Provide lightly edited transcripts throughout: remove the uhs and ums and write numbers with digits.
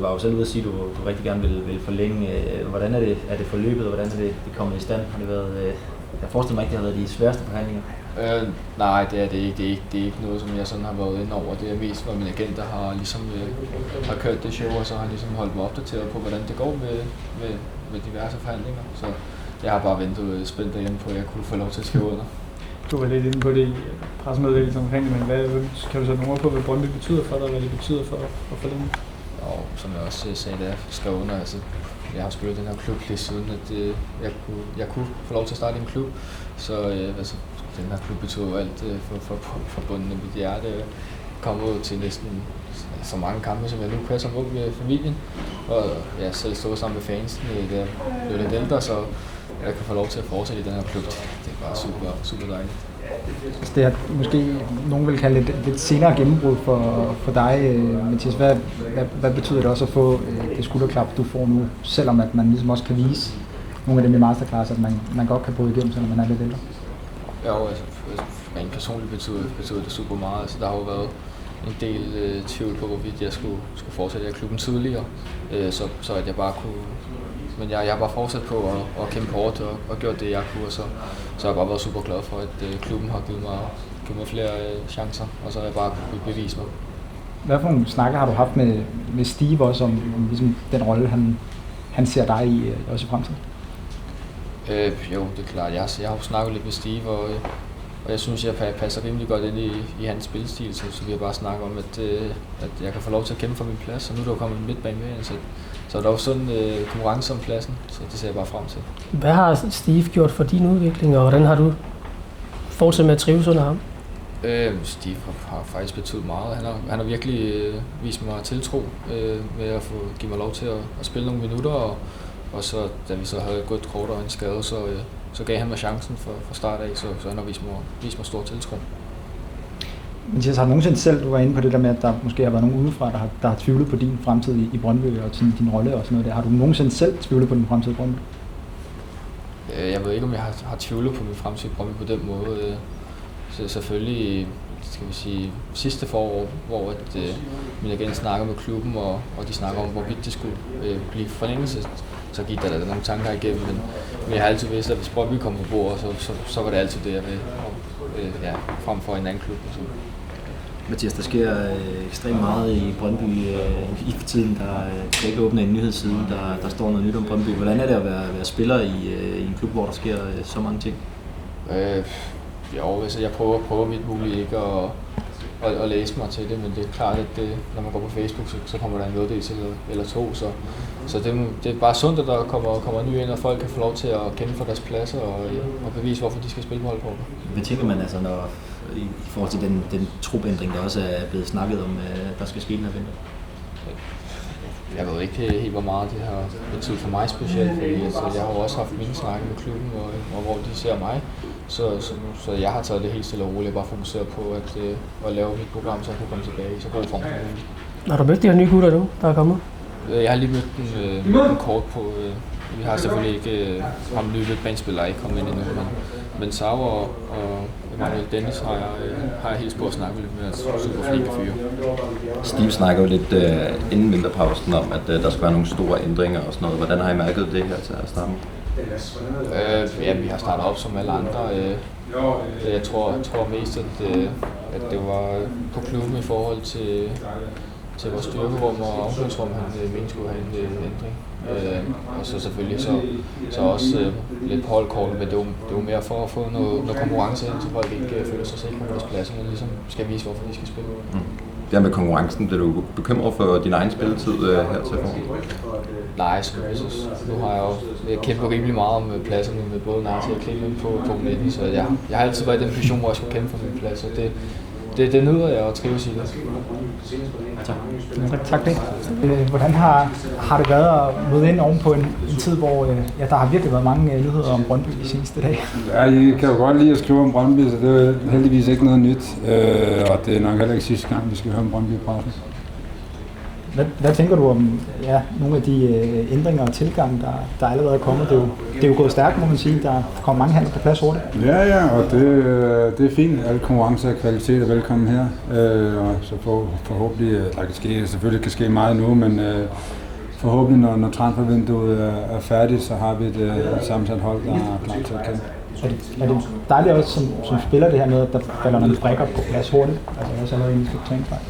var jo selv ude at sige, at du rigtig gerne vil forlænge. Hvordan er det forløbet, og hvordan er det kommet i stand? Har det været, jeg forestiller mig ikke, det har været de sværeste forhandlinger. Nej, det er det ikke. Det er ikke noget, som jeg sådan har været inde over. Det er mest, hvor min agent har ligesom har kørt det show, og så har han ligesom holdt mig opdateret på, hvordan det går med diverse forhandlinger. Så jeg har bare ventet spændt derhjemme på, at jeg kunne få lov til at skrive under. Du var lidt inde på det i pressemeddelelsen omkring det, men kan du sætte nogle på, hvad Brøndby betyder for dig, og hvad det betyder for forlænge? Og som jeg også sagde, da jeg skrev under, altså, jeg har spillet den her klub lige siden, at jeg kunne få lov til at starte i en klub. Så altså, den her klub betyder jo alt for bunden af mit hjerte. Komme ud til næsten så mange kampe, som jeg nu kan som ung med familien. Og jeg selv stod sammen med fansen, da jeg blev lidt ældre, så jeg kan få lov til at fortsætte i den her klub. Det er bare super, super dejligt. Det er måske nogen vil kalde et lidt senere gennembrud for dig, Mathias. Hvad betyder det også at få det skulderklap, du får nu, selvom at man ligesom også kan vise nogle af dem i masterclass, at man godt kan bryde igennem, selvom man er lidt ældre? Jo, altså rent personligt betyder det super meget. Altså, der har jo været en del tvivl på, hvorvidt jeg skulle fortsætte i klubben tidligere, så at jeg bare kunne. Men jeg har bare fortsat på at kæmpe hårdt og gjort det, jeg kunne, og så har jeg bare været super glad for, at klubben har givet mig flere chancer, og så har jeg bare kunnet bevise mig. Hvad for nogle snakker har du haft med Steve også om ligesom den rolle, han ser dig i, også i fremtiden? Jo, det er klart. Jeg har jo snakket lidt med Steve, og jeg synes, jeg passer rimelig godt ind i hans spilstil, så vi har bare snakket om, at jeg kan få lov til at kæmpe for min plads, og nu er der jo kommet en midtbane med, så der er jo sådan konkurrence om pladsen, så det ser jeg bare frem til. Hvad har Steve gjort for din udvikling, og hvordan har du fortsat med at trives under ham? Steve har faktisk betydet meget. Han har virkelig vist mig tiltro med at give mig lov til at spille nogle minutter, og så da vi så havde gået kort og en skade, så gav han mig chancen fra start af, så han har vist mig stor tiltro. Mathias, har du nogensinde selv, du var inde på det der med, at der måske har været nogen udefra, der har tvivlet på din fremtid i Brøndby og din rolle og sådan noget der. Har du nogensinde selv tvivlet på din fremtid i Brøndby? Jeg ved ikke, om jeg har tvivlet på min fremtid i Brøndby på den måde. Så selvfølgelig, skal vi sige, sidste forår, hvor min agent snakker med klubben, og de snakker om, hvorvidt det skulle blive forlængelse, så gik der nogle tanker igennem, men jeg har altid vidst, at hvis Brøndby kom på bordet, så var det altid det, jeg ville, frem for en anden klub. Mathias, der sker ekstremt meget i Brøndby i tiden. Der skal ikke åbne en nyhedsside, der står noget nyt om Brøndby. Hvordan er det at være spiller i en klub, hvor der sker så mange ting? Jo, altså jeg prøver mit muligt ikke at læse mig til det, men det er klart, at når man går på Facebook, så kommer der en meddelelse eller to. Så det er bare sundt, at der kommer nye ind, og folk kan få lov til at kæmpe for deres pladser og bevise, hvorfor de skal spille på holdkortet. Hvad tænker man altså, når i forhold til den trupændring, der også er blevet snakket om, der skal ske den her vinter? Jeg ved ikke helt, hvor meget det har betydet for mig specielt, fordi jeg har jo også haft mine snakke med klubben, og hvor de ser mig. Så jeg har taget det helt stille og roligt, bare fokuseret på at lave mit program, så jeg kunne komme tilbage i så god form som muligt. Har du mødt de her nye gutter nu, der er kommet? Jeg har lige mødt en kort på. Vi har selvfølgelig ikke ham nye midtbanespiller ikke kommet ind endnu, men Sauer og Emanuel Dennis har jeg helt spurgt snakket lidt med, super flinke fyre. Steve snakker jo lidt inden vinterpausen om, at der skal være nogle store ændringer og sådan noget. Hvordan har I mærket det her til at starte med? Ja, vi har startet op som alle andre. Jeg tror mest, at det var på klubben i forhold til vores styrkerum og omklædningsrum, han mente skulle have en ændring. Og så selvfølgelig så også lidt på holdkortet, men det er jo mere for at få noget konkurrence ind, så folk ikke føler sig sikre på deres plads, men ligesom skal vise, hvorfor de skal spille. Ja, med konkurrencen, bliver du bekymret for din egen spilletid her til foråret? Nej, så nu har jeg jo kæmpet rimelig meget om pladserne med både Narti og Clemen på 19, så jeg har altid været i den position, hvor jeg skulle kæmpe for min plads, og det nyder jeg at trives i det. Tak det. Hvordan har det været at møde ind oven på en tid, hvor der har virkelig været mange nyheder om Brøndby de seneste dage? Ja, I kan jo godt lide at skrive om Brøndby, så det er heldigvis ikke noget nyt. Og det er nok heller ikke sidste gang, vi skal høre om Brøndby i pressen. Hvad tænker du om nogle af de ændringer og tilgange, der allerede er kommet? Det er jo gået stærkt, må man sige. Der kommer mange handler på plads hurtigt. Ja, og det er fint. Alle konkurrencer og kvalitet er velkommen her. Og så forhåbentlig, der kan ske, selvfølgelig kan ske meget nu, men forhåbentlig, når transfervinduet er færdigt, så har vi et sammensat hold, der er klar til at kæmpe. Er det dejligt også som spiller det her med, at der falder nogle brækker på plads hurtigt? Altså også allerede inden for træningslejr?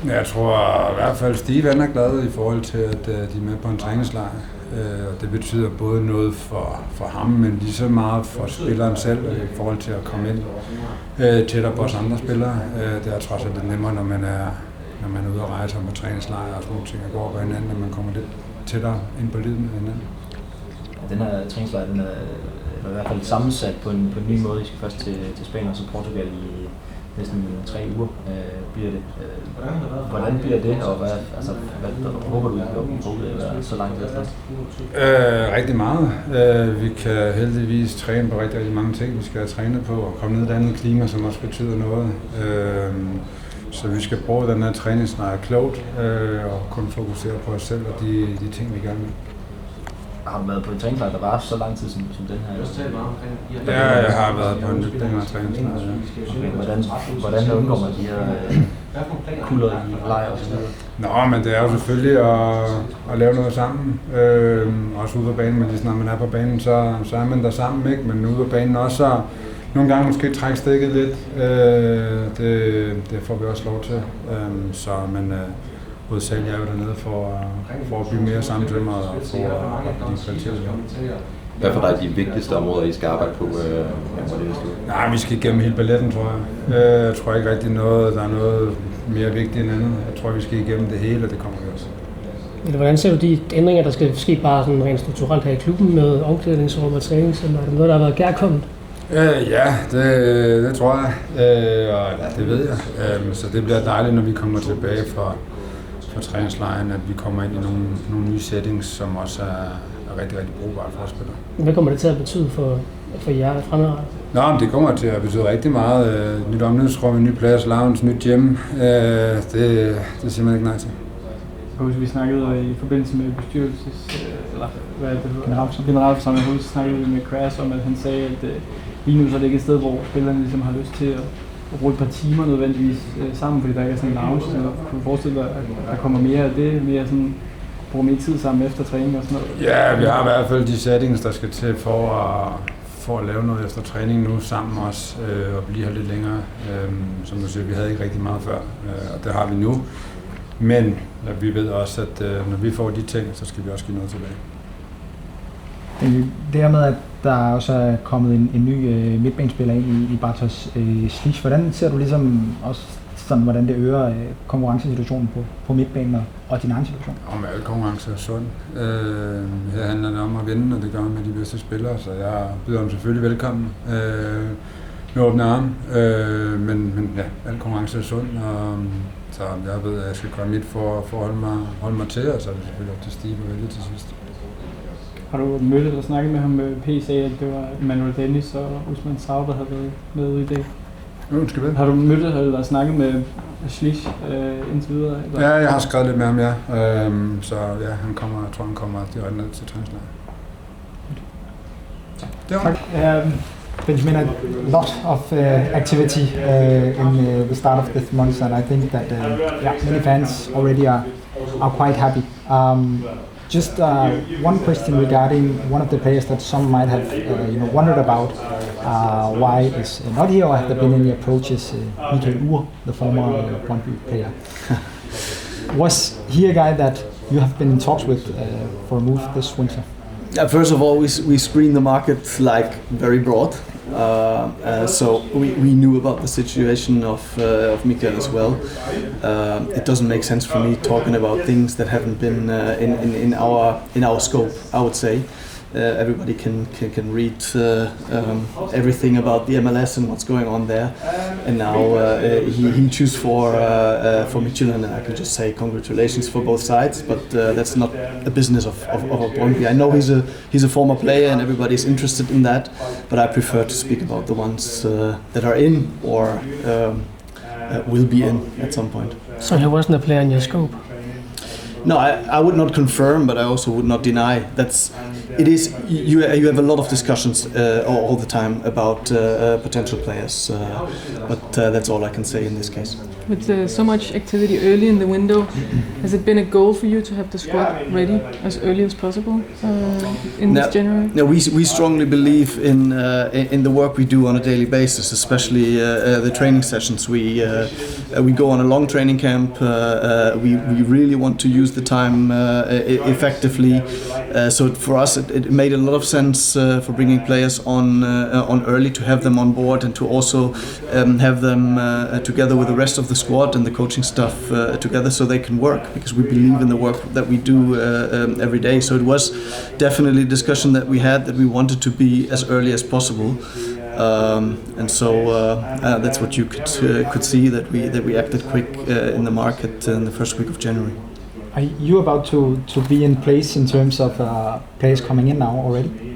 Jeg tror i hvert fald, Steve er glad i forhold til, at de er med på en træningslejr. Og det betyder både noget for ham, men lige så meget for spilleren selv i forhold til at komme ind tættere på os andre spillere. Det er trods alt lidt nemmere, når man er ude og rejse på træningslejr og sådan nogle ting, og går på hinanden, når man kommer lidt tættere ind på livet med hinanden. Den her træningslejr, den er i hvert fald sammensat på en ny måde. I skal først til Spanien og så Portugal i næsten 3 uger bliver det. Hvordan bliver det, og hvad håber du, at I så langt efter? Rigtig meget. Vi kan heldigvis træne på rigtig mange ting, vi skal have trænet på, og komme ned i et andet klima, som også betyder noget. Så vi skal bruge den her træningslejr klogt, og kun fokusere på os selv og de ting, vi gerne vil. Har du været på en træningslejr, der var så lang tid som den her? Ja, jeg har været på en lidt længere træningslejr. Okay, hvordan undgår man de her kulder i lejr og så videre? Nå, men det er jo selvfølgelig at lave noget sammen. Også ude på banen, men lige når man er på banen, så er man der sammen, ikke? Men ude på banen også, så nogle gange måske trække stikket lidt. Det får vi også lov til. Men hovedsageligt er jo dernede for at blive mere samtømret og for at blive kvalitet. Hvad for dig de vigtigste områder, I skal arbejde på? Nej, vi skal igennem hele balletten, tror jeg. Jeg tror ikke rigtig der er noget mere vigtigt end andet. Jeg tror, vi skal igennem det hele, og det kommer vi også. Hvordan ser du de ændringer, der skal ske bare sådan rent strukturelt her i klubben med omklædningsrum og træningscenter? Er det noget, der har været kærkommet? Ja, det tror jeg, og det ved jeg. Så det bliver dejligt, når vi kommer tilbage fra træningslejren, at vi kommer ind i nogle nye settings, som også er rigtig, rigtig brugbare for spillere. Hvad kommer det til at betyde for jer fremadrettet? Nå, men det kommer til at betyde rigtig meget. Nyt omklædningsrum, en ny plads, lounge, nyt hjem. Det siger man ikke nej til. Vi snakkede i forbindelse med generalforsamlingen, så snakkede vi med Crash om, at han sagde, at lige nu så er det ikke et sted, hvor spillerne ligesom har lyst til at bruge et par timer nødvendigvis sammen, fordi der ikke er sådan en lounge. Så kunne du forestille dig, at der kommer mere af det, mere sådan, bruge mere tid sammen efter træning og sådan noget? Ja, vi har i hvert fald de settings, der skal til for at lave noget efter træning nu sammen også, og blive her lidt længere. Som du siger, vi havde ikke rigtig meget før, og det har vi nu. Men vi ved også, at når vi får de ting, så skal vi også give noget tilbage. Det her med, at der også er kommet en ny midtbanespiller ind i Bartosz Schlick. Hvordan ser du ligesom også sådan, hvordan det øger konkurrencesituationen på midtbanen og din egen situation? Om al konkurrence er sund. Her handler det om at vinde, og det gør man med de bedste spillere, så jeg byder dem selvfølgelig velkommen med åbne arme. Men ja, al konkurrence er sund, og så jeg ved, at jeg skal gøre mit for at holde mig til, og så er det selvfølgelig op til Steve at vælge til sidst. Har du mødt eller snakket med ham med PC, at det var Manuel Dennis og Usman Sau, der havde været med ude i det? Undskyld. Har du mødt eller snakket med Schlick indtil videre? Eller? Ja, jeg har skrevet lidt med ham, ja. Så ja, jeg tror, han kommer direkte ned til træningslejren. Tak. Benjamin, a lot of activity in the start of this month, and I think that many fans already are quite happy. Just one question regarding one of the players that some might have wondered about why is not here or have there been any approaches. Michael Ure, the former Brøndby player, was he a guy that you have been in talks with for a move this winter? Yeah, first of all, we screen the market like very broad. So we knew about the situation of Mikael as well. It doesn't make sense for me talking about things that haven't been in our scope, I would say. Everybody can read everything about the MLS and what's going on there. And now he chose for Michelin, and I can just say congratulations for both sides. But that's not a business of Brøndby. I know he's a former player, and everybody's interested in that. But I prefer to speak about the ones that are in or will be in at some point. So he wasn't a player in your scope? No, I would not confirm, but I also would not deny. You have a lot of discussions all the time about potential players, but that's all I can say in this case. With so much activity early in the window, has it been a goal for you to have the squad ready as early as possible this January? No, we strongly believe in the work we do on a daily basis, especially the training sessions. We go on a long training camp. We really want to use the time effectively. So for us, it made a lot of sense for bringing players on early, to have them on board, and to also have them together with the rest of the squad and the coaching staff together, so they can work, because we believe in the work that we do every day. So it was definitely a discussion that we had, that we wanted to be as early as possible. And so that's what you could see, that we acted quick in the market in the first week of January. Are you about to be in place in terms of players coming in now already?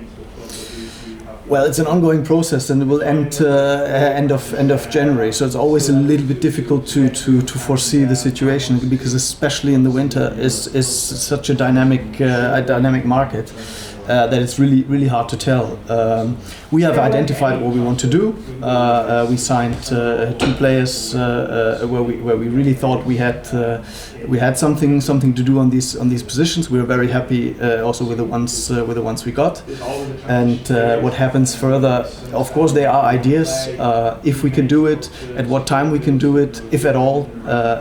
Well, it's an ongoing process, and it will end end of January. So it's always a little bit difficult to foresee the situation, because especially in the winter is such a dynamic market. That it's really hard to tell. We have identified what we want to do. We signed 2 players where we really thought we had something to do on these positions. We were very happy also with the ones we got. And what happens further? Of course, there are ideas. If we can do it, at what time we can do it, if at all,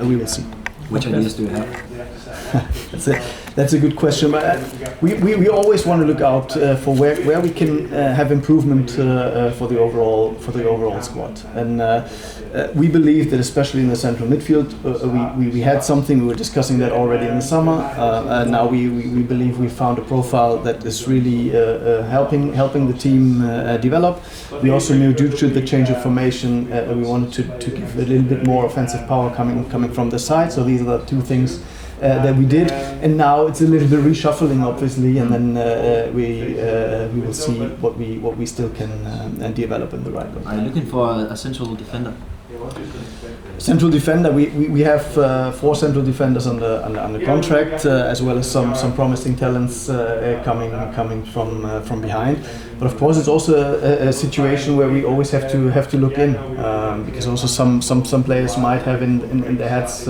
we will see. Which ideas do you have? That's a good question. But we always want to look out for where we can have improvement for the overall squad. And we believe that, especially in the central midfield, we had something. We were discussing that already in the summer. And now we believe we found a profile that is really helping the team develop. We also knew, due to the change of formation, we wanted to give a little bit more offensive power coming from the side. So these are the 2 things that we did, and now it's a little bit reshuffling, obviously, and then we will see what we still can develop in the right way. Are you looking for a central defender? Central defender, we have 4 central defenders under contract, as well as some promising talents coming from behind. But of course, it's also a situation where we always have to look in, because also some players might have in their heads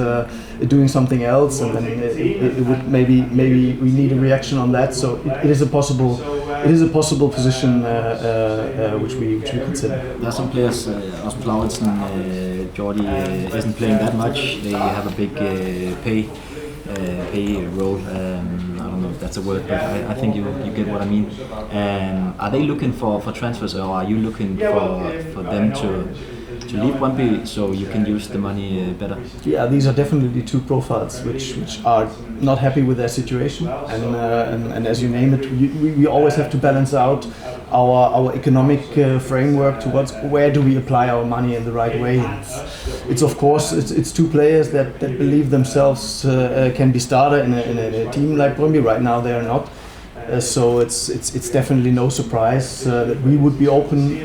doing something else, and then it would maybe we need a reaction on that. So it is a possible position which we consider. There are some players, Rasmus Lauritsen, Jordi isn't playing that much. They have a big pay role. I don't know if that's a word, but I think you get what I mean. Are they looking for transfers, or are you looking for them to leave Brøndby so you can use the money better? Yeah, these are definitely 2 profiles which are not happy with their situation, and as you name it, we always have to balance out our economic framework towards where do we apply our money in the right way. It's of course it's 2 players that believe themselves can be starter in a team like Brøndby. Right now they are not. So it's definitely no surprise that we would be open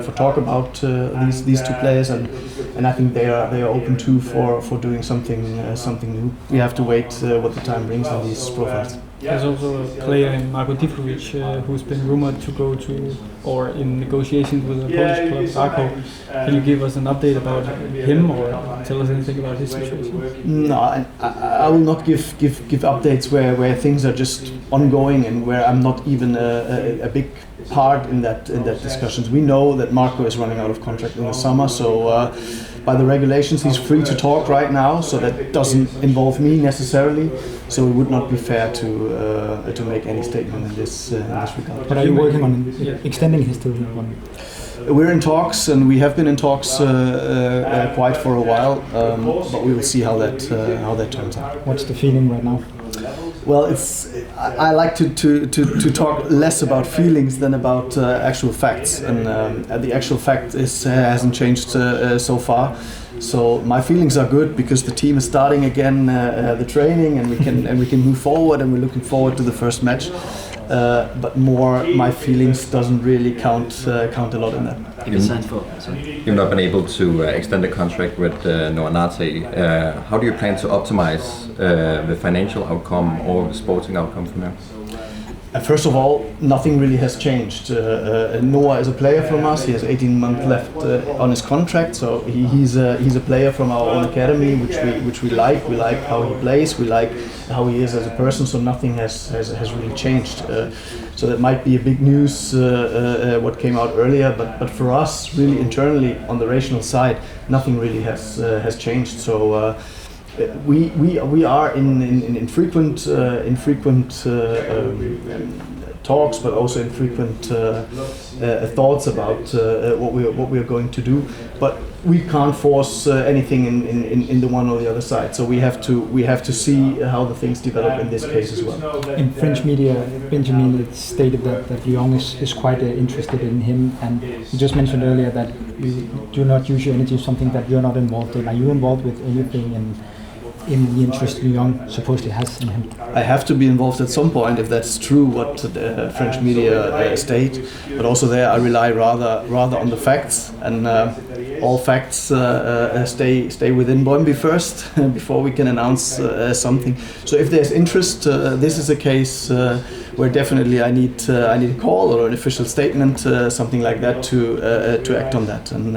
for talk about these 2 players, and I think they are open too for doing something new. We have to wait what the time brings on these profiles. There's also a player in Marko Divkovic who's been rumored to go to, or in negotiations with the Polish club Krakow. Can you give us an update about him, or tell us anything about his situation? No, I will not give updates where things are just ongoing and where I'm not even a big part in that discussions. We know that Marko is running out of contract in the summer, so by the regulations he's free to talk right now, so that doesn't involve me necessarily. So it would not be fair to make any statement in this regard. But are you working on extending his deal? We're in talks, and we have been in talks quite for a while, but we will see how that turns out. What's the feeling right now? Well, I like to talk less about feelings than about actual facts, and the actual fact hasn't changed so far. So my feelings are good because the team is starting again the training, and we can move forward, and we're looking forward to the first match. But more, my feelings doesn't really count a lot in that. You've not been able to extend the contract with Noah Nate. How do you plan to optimize the financial outcome or the sporting outcome from there? First of all, nothing really has changed. Noah is a player from us. He has 18 months left on his contract, so he's a player from our own academy, which we like. We like how he plays. We like how he is as a person. So nothing has really changed. So that might be a big news what came out earlier, but for us, really internally on the rational side, nothing really has changed. So. We are in frequent talks, but also in frequent thoughts about what we are going to do. But we can't force anything in the one or the other side. So we have to see how the things develop in this case as well. In French media, Benjamin stated that Lyon is quite interested in him, and you just mentioned earlier that you do not use your energy, something that you're not involved in. Are you involved with anything in the interest Lyon supposedly has in him? I have to be involved at some point if that's true what the French media state, but also there I rely rather on the facts, and all facts stay within Brøndby first before we can announce something. So if there's interest, this is a case where definitely I need a call or an official statement, something like that, to act on that, and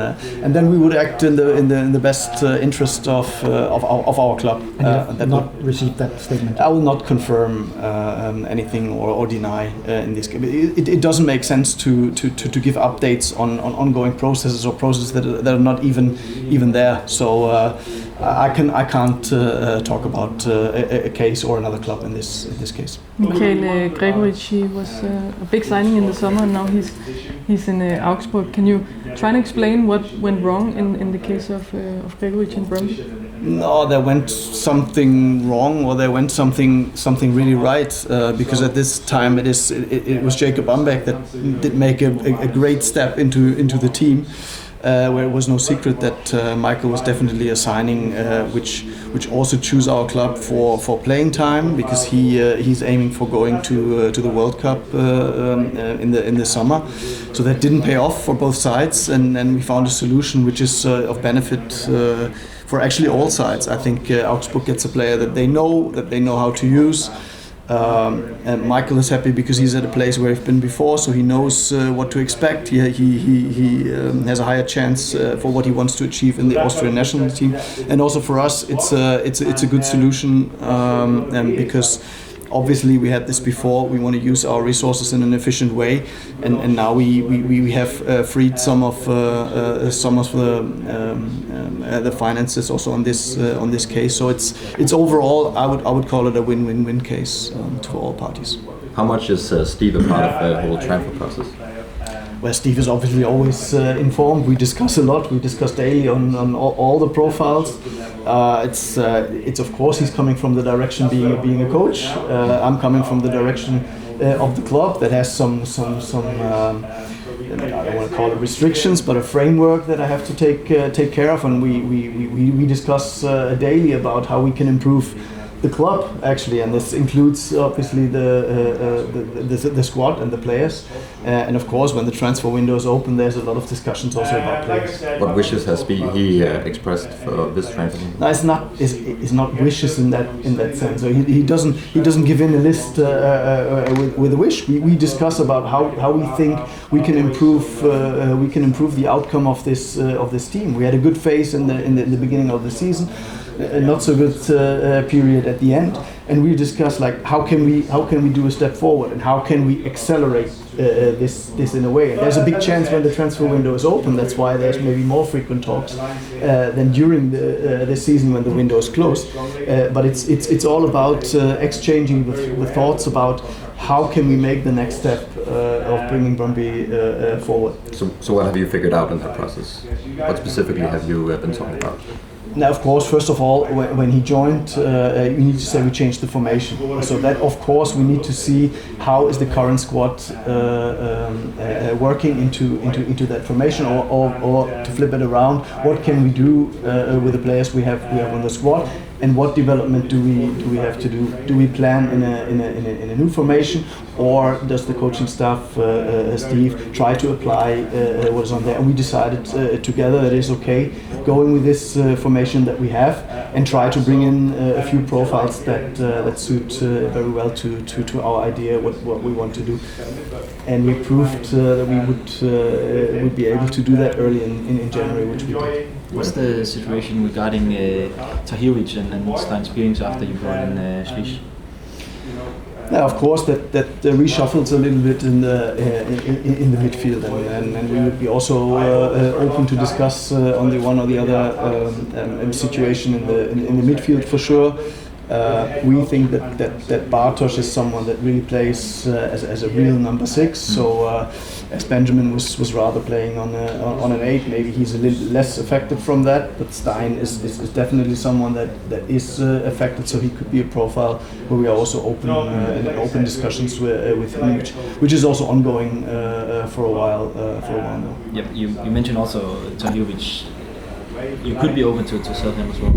then we would act in the best interest of our club. And you not received that statement? I will not confirm anything or deny in this case. It doesn't make sense to give updates on ongoing processes or processes that are not even there. So I can't talk about a case or another club in this case. Mikhail Gregoritsch, he was a big signing in the summer, and now he's in Augsburg. Can you try and explain what went wrong in the case of Gregoritsch and Brøndby? No, there went something wrong, or there went something really right. Because at this time it was Jacob Ambeck that did make a great step into the team. Where it was no secret that Michael was definitely a signing which also chose our club for playing time, because he's aiming for going to the World Cup in the summer. So that didn't pay off for both sides, and we found a solution which is of benefit for actually all sides. I think Augsburg gets a player that they know how to use. And Michael is happy because he's at a place where he's been before, so he knows what to expect. He has a higher chance for what he wants to achieve in the Austrian national team, and also for us, it's a good solution because obviously we had this before. We want to use our resources in an efficient way, and now we have freed some of the finances also on this case. So it's overall I would call it a win-win-win case for all parties. How much is Steve a part of the whole transfer process? Well, Steve is obviously always informed. We discuss a lot. We discuss daily on all the profiles. It's of course he's coming from the direction being a coach. I'm coming from the direction of the club that has some I don't want to call it restrictions, but a framework that I have to take care of, and we discuss daily about how we can improve the club actually, and this includes obviously the squad and the players, and of course when the transfer window is open, there's a lot of discussions also about players. What wishes has he expressed for this transfer? No, it's not wishes in that sense. So he doesn't give in a list with a wish. We discuss about how we think we can improve the outcome of this team. We had a good phase in the beginning of the season. A not so good period at the end, and we discussed like how can we do a step forward, and how can we accelerate this in a way. And there's a big chance when the transfer window is open. That's why there's maybe more frequent talks than during the season when the window is closed. But it's all about exchanging the thoughts about how can we make the next step of bringing Brøndby forward. So what have you figured out in that process? What specifically have you been talking about? Now, of course, first of all, when he joined, we need to say we changed the formation. So that, of course, we need to see how is the current squad working into that formation, or to flip it around, what can we do with the players we have on the squad, and what development do we have to do? Do we plan in a new formation, or does the coaching staff, Steve, try to apply what is on there? And we decided together that it's okay going with this formation that we have, and try to bring in a few profiles that suit very well to our idea what we want to do. And we proved that we would be able to do that early in January, which we did. What's the situation regarding Tahirovic and Stein's experience after you brought in Schlisch? Now, of course, that reshuffles a little bit in the midfield, and we would be also open to discuss on the one or the other situation in the midfield for sure. We think that Bartosz is someone that really plays as a real number 6. So as Benjamin was rather playing on an 8, maybe he's a little less affected from that. But Stein is definitely someone that is affected. So he could be a profile where we are also open discussions with him, which is also ongoing for a while now. Yep. You mentioned also Tahirovic. You could be open to sell him as well.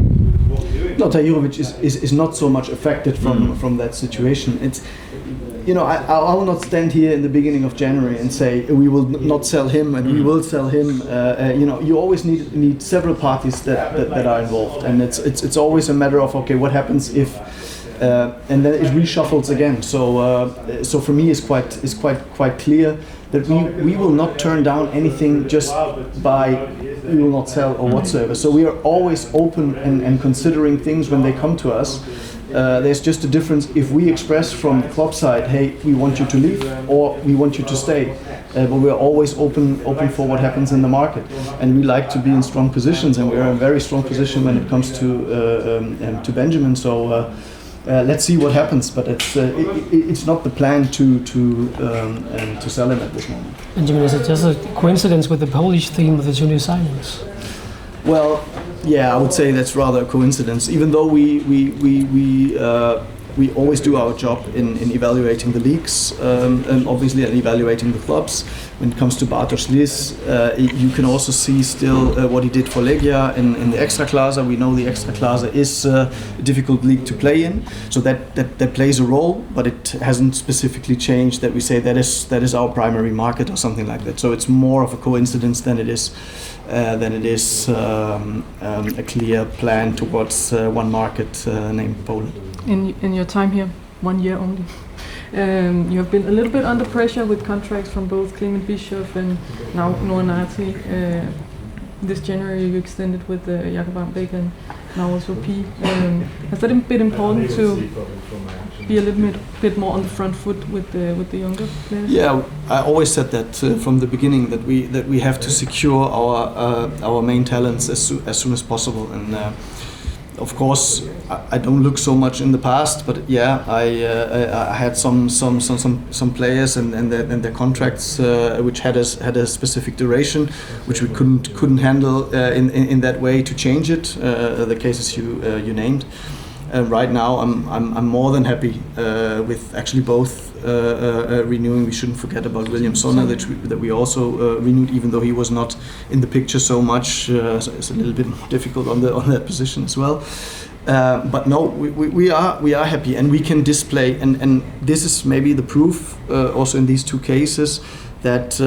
No, Tahirovic is not so much affected from that situation. It's, I will not stand here in the beginning of January and say we will not sell him and we will sell him. You always need several parties that are involved, and it's always a matter of, okay, what happens if, and then it reshuffles again. So for me, it's quite clear that we will not turn down anything just by we will not sell or whatsoever. So we are always open and considering things when they come to us. There's just a difference if we express from the club side, hey, we want you to leave, or we want you to stay. But we are always open for what happens in the market, and we like to be in strong positions, and we are in a very strong position when it comes to Benjamin. So let's see what happens, but it's not the plan to sell him at this moment. Benjamin, is it just a coincidence with the Polish theme of the junior signings? Well, yeah, I would say that's rather a coincidence. Even though we always do our job in evaluating the leagues, and obviously in evaluating the clubs. When it comes to Bartosz Lis, you can also see still what he did for Legia in the Ekstraklasa. We know the Ekstraklasa is a difficult league to play in, so that plays a role, but it hasn't specifically changed that we say that is our primary market or something like that. So it's more of a coincidence than it is a clear plan towards one market named Poland. In your time here, 1 year only, you have been a little bit under pressure with contracts from both Clement Bischoff and now Noah Nati. This January you extended with Jakob Armbæk and now also P. Has that been important to be a little bit more on the front foot with the younger players? Yeah, I always said that from the beginning that we have to secure our main talents as soon as possible, and of course I don't look so much in the past, but yeah, I had some players and their contracts which had a specific duration, which we couldn't handle in that way to change it. The cases you named. Right now, I'm more than happy with actually both renewing. We shouldn't forget about William Sonner that we also renewed, even though he was not in the picture so much. So it's a little bit more difficult on that position as well. But no, we are happy, and we can display, and this is maybe the proof also in these two cases. That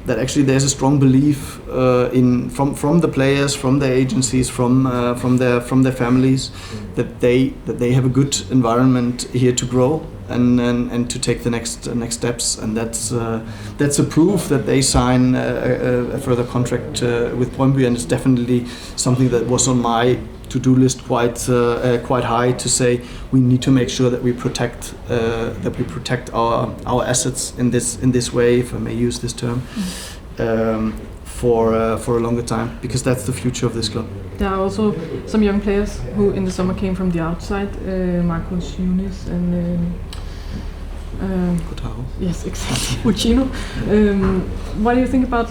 actually there's a strong belief from the players, from their agencies, from their families, that they have a good environment here to grow and to take the next steps, and that's a proof that they sign a further contract with Brøndby, and it's definitely something that was on my to-do list quite high, to say we need to make sure that we protect our assets in this way, if I may use this term, for a longer time, because that's the future of this club. There are also some young players who in the summer came from the outside, Marcos Yunis and yes, exactly. Uchino. What do you think about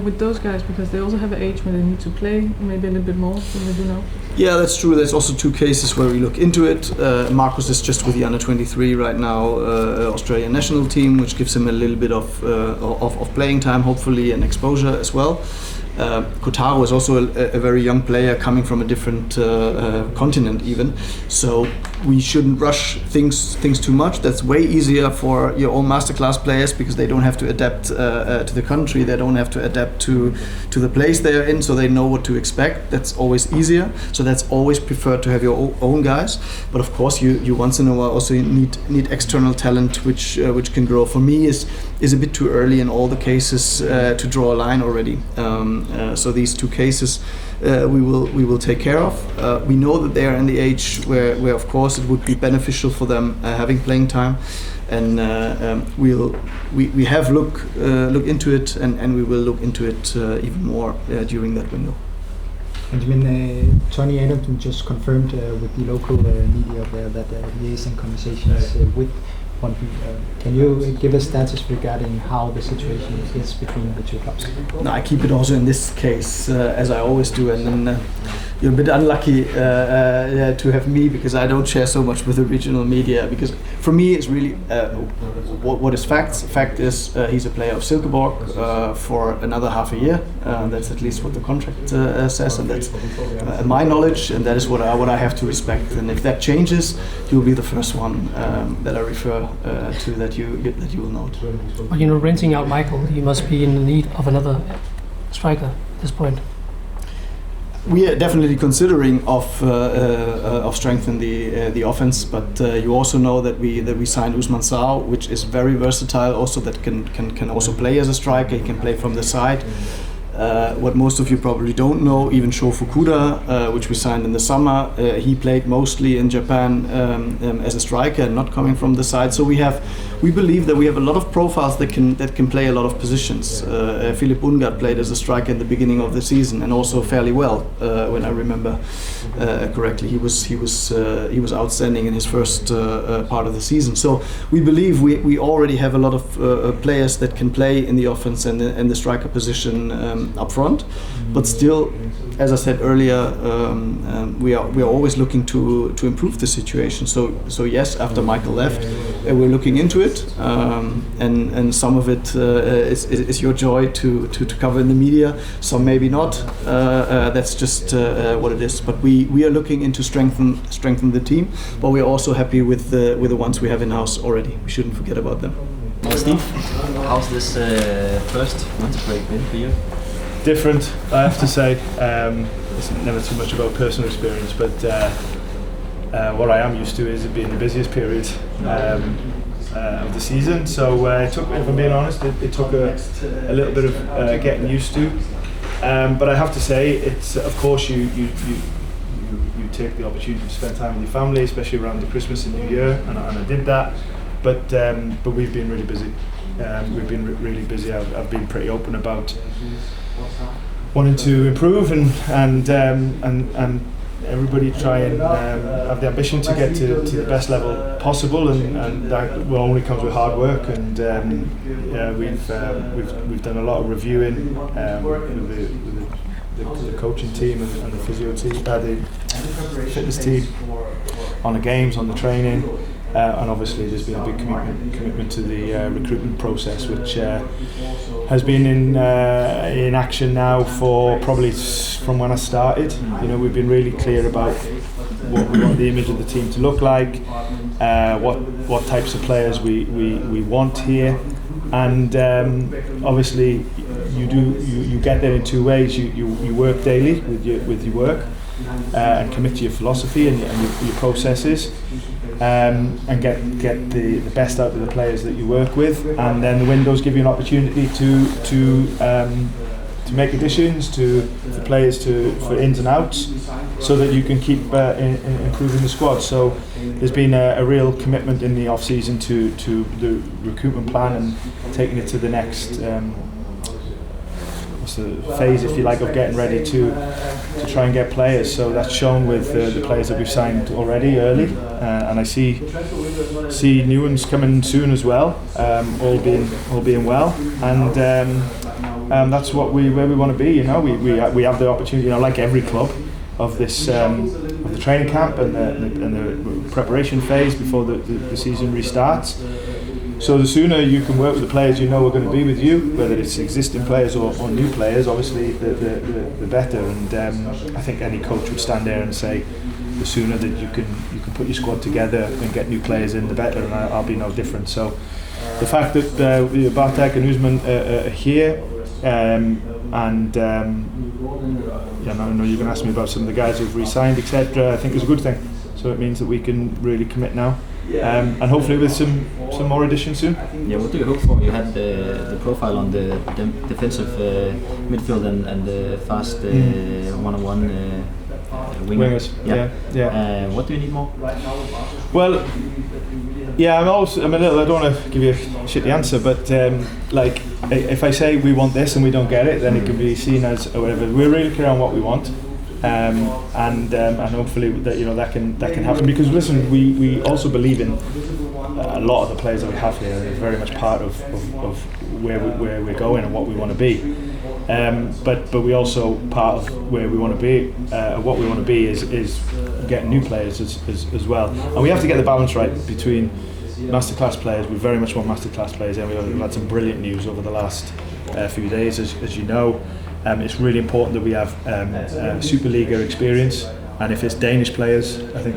with those guys? Because they also have an age when they need to play maybe a little bit more than they do now. Yeah, that's true. There's also 2 cases where we look into it. Marcus is just with the under 23 right now, Australian national team, which gives him a little bit of playing time, hopefully, and exposure as well. Kotaro is also a very young player coming from a different continent even, so we shouldn't rush things too much. That's way easier for your own masterclass players because they don't have to adapt to the country, they don't have to adapt to the place they're in, so they know what to expect. That's always easier, so that's always preferred to have your own guys. But of course you once in a while also need external talent which can grow. For me is a bit too early in all the cases to draw a line already. So these 2 cases we will take care of. We know that they are in the age where of course it would be beneficial for them having playing time, and we have look into it, and we will look into it even more during that window. And Tony Adam just confirmed with the local media there that he is in conversations with Brøndby. Can you give a status regarding how the situation is between the 2 clubs? No, I keep it also in this case as I always do, and then you're a bit unlucky to have me because I don't share so much with the regional media, because for me it's really what is facts. Fact is he's a player of Silkeborg for another half a year. That's at least what the contract says, and that's my knowledge, and that is what I have to respect. And if that changes, you'll be the first one that I refer to that you will note. Well, renting out Michael, he must be in the need of another striker at this point. We are definitely considering of strengthening the offense, but you also know that we signed Usman Sao, which is very versatile. Also, that can also play as a striker. He can play from the side. What most of you probably don't know, even Sho Fukuda, which we signed in the summer, he played mostly in Japan as a striker and not coming from the side. So we believe that we have a lot of profiles that can play a lot of positions. Philip Ungard played as a striker in the beginning of the season, and also fairly well, when I remember correctly. He was outstanding in his first part of the season. So we believe we already have a lot of players that can play in the offense and the striker position up front, but still, as I said earlier, we are always looking to improve the situation. So yes, after Michael left, we're looking into it, and some of it is your joy to cover in the media. Some maybe not. That's just what it is. But we are looking into strengthen the team, but we are also happy with the ones we have in house already. We shouldn't forget about them. Steve, how's this first winter break been for you? Different, I have to say. It's never too much about personal experience, but what I am used to is it being the busiest period of the season. So it took, if I'm being honest, it took a little bit of getting used to. But I have to say, it's of course you take the opportunity to spend time with your family, especially around the Christmas and New Year, and I did that. But we've been really busy. We've been really busy. I've been pretty open about wanting to improve and everybody try and have the ambition to get to the best level possible, and that only comes with hard work. And we've done a lot of reviewing with the coaching team and the physio team, the fitness team, on the games, on the training. And obviously there's been a big commitment to the recruitment process, which has been in action now for probably from when I started. You know, we've been really clear about what we want the image of the team to look like, what types of players we want here, and obviously you get there in 2 ways. You work daily with your work and commit to your philosophy and your processes. And get the best out of the players that you work with, and then the windows give you an opportunity to make additions to the players for ins and outs, so that you can keep improving the squad. So there's been a real commitment in the off season to the recruitment plan and taking it to the next phase, if you like, of getting ready to try and get players. So that's shown with the players that we've signed already early, and I see new ones coming soon as well, all being well, and that's where we want to be. You know, we have the opportunity. You know, like every club, of this of the training camp and the preparation phase before the season restarts. So the sooner you can work with the players you know are going to be with you, whether it's existing players or new players, obviously the better. And I think any coach would stand there and say, the sooner that you can put your squad together and get new players in, the better. And I'll be no different. So the fact that Bartek and Usman are here, and I know you're going to ask me about some of the guys who've re-signed, etc. I think is a good thing. So it means that we can really commit now. And hopefully with some more additions soon. Yeah, what do you hope for? You had the profile on the defensive midfield and the fast one-on-one wingers. Yeah. What do you need more? Well, yeah, I'm a little. I don't want to give you a shitty answer, but like if I say we want this and we don't get it, then it can be seen as whatever. We're really clear on what we want. And hopefully that can happen, because listen, we also believe in a lot of the players that we have here. They're very much part of where we're going and what we want to be. But we also part of where we want to be. What we want to be is getting new players as well. And we have to get the balance right between masterclass players. We very much want masterclass players, and we've had some brilliant news over the last few days, as you know. It's really important that we have Superliga experience, and if it's Danish players, I think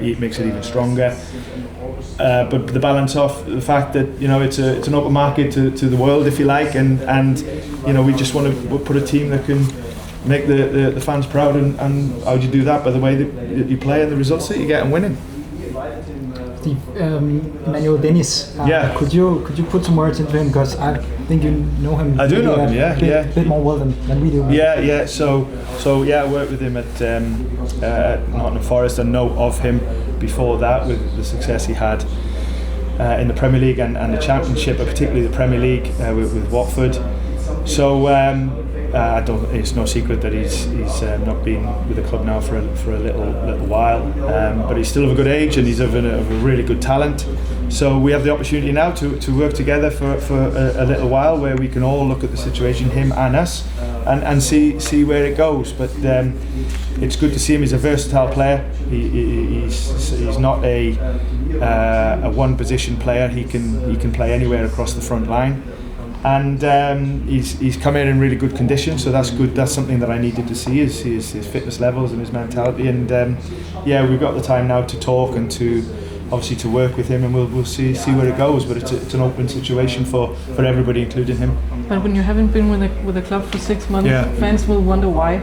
it makes it even stronger. But the balance of the fact that it's an open market to the world, if you like, and we just want to put a team that can make the fans proud. And how do you do that? By the way that you play and the results that you get and winning. Steve, Emmanuel Dennis. Yeah. Could you put some words into him, because I think you know him. I do know him. Yeah. Bit more well than we do. Yeah. So I worked with him at Nottingham Forest and know of him before that with the success he had in the Premier League and the Championship, but particularly the Premier League with Watford. So it's no secret that he's not been with the club now for a little while, but he's still of a good age and he's of a really good talent. So we have the opportunity now to work together for a little while, where we can all look at the situation, him and us, and see where it goes. But it's good to see him. He's a versatile player. He's not a one position player. He can play anywhere across the front line. And he's come in really good condition, so that's good. That's something that I needed to see, is his fitness levels and his mentality. And we've got the time now to talk and to obviously to work with him, and we'll see where it goes. But it's an open situation for everybody, including him. But when you haven't been with the club for 6 months, fans will wonder why.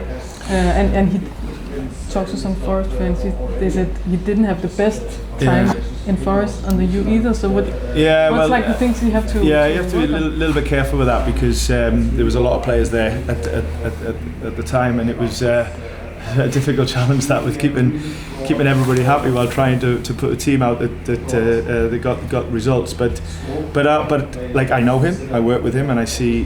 And he talks to some Forest fans. They said you didn't have the best time in Forest under you either. So what's the things you have to? Yeah, you have to be a little bit careful with that, because there was a lot of players there at the time, and it was a difficult challenge, that, with keeping everybody happy while trying to put a team out that got results. But like, I know him, I work with him, and I see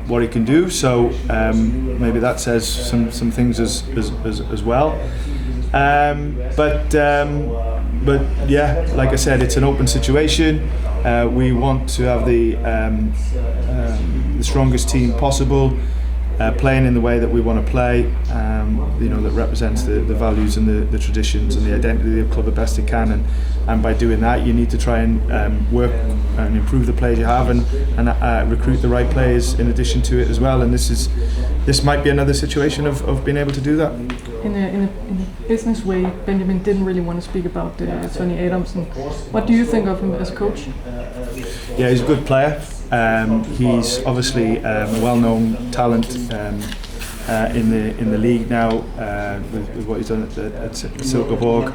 what he can do. So maybe that says some things as well. But yeah, like I said, it's an open situation. We want to have the strongest team possible, playing in the way that we want to play, that represents the values and the traditions and the identity of the club the best it can. And by doing that, you need to try and work and improve the players you have, and recruit the right players in addition to it as well. And this might be another situation of being able to do that. In a business way, Benjamin didn't really want to speak about Tony Adamson. What do you think of him as a coach? Yeah, he's a good player. He's obviously a well-known talent in the league now, with what he's done at Silkeborg.